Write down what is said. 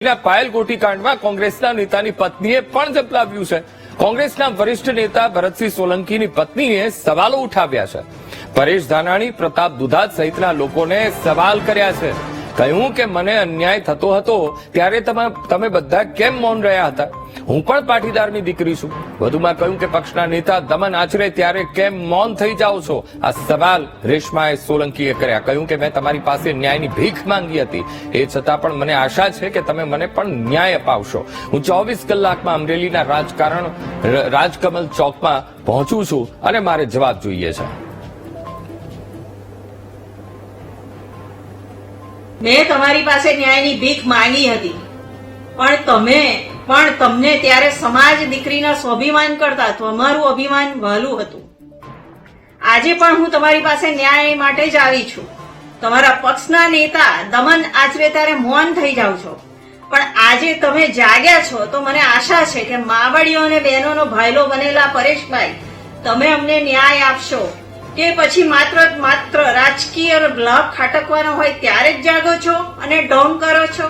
પાયલ ગોટીકાંડમાં કોંગ્રેસના નેતાની પત્નીએ પણ ઝંપલાવ્યું છે. કોંગ્રેસના વરિષ્ઠ નેતા ભરતસિંહ સોલંકીની પત્નીએ સવાલો ઉઠાવ્યા છે. પરેશ ધાનાણી, પ્રતાપ દુધાત સહિતના લોકોને સવાલ કર્યા છે. કહ્યું કે મને અન્યાય થતો હતો ત્યારે તમે બધા કેમ મૌન રહ્યા હતા? હું પણ પાટીદારની દીકરી છું. વધુમાં કહ્યું કે પક્ષના નેતા દમન આચરે ત્યારે કેમ મૌન થઈ જાઓ છો? આ સવાલ રેશમાએ સોલંકીએ કર્યા. કહ્યું કે મેં તમારી પાસે ન્યાયની ભીખ માંગી હતી, એ છતાં પણ મને આશા છે કે તમે મને પણ ન્યાય અપાવશો. હું 24 કલાકમાં અમરેલીના રાજકમલ ચોકમાં પહોંચું છું અને મારે જવાબ જોઈએ છે. મેં તમારી પાસે ન્યાયની ભીખ માંગી હતી, પણ તમને ત્યારે સમાજ દીકરીના સ્વાભિમાન કરતા તમારું અભિમાન વહાલું હતું. આજે પણ હું તમારી પાસે ન્યાય માટે જ આવી છું. તમારા પક્ષના નેતા દમન આચરે ત્યારે મૌન થઈ જાવ છો, પણ આજે તમે જાગ્યા છો તો મને આશા છે કે માવડીઓ અને બહેનોનો ભાઈલો બનેલા પરેશભાઈ, તમે અમને ન્યાય આપશો કે પછી માત્ર રાજકીય લાભ ખાટકવાનો હોય ત્યારે જ જાગો છો અને ઢોંગ કરો છો?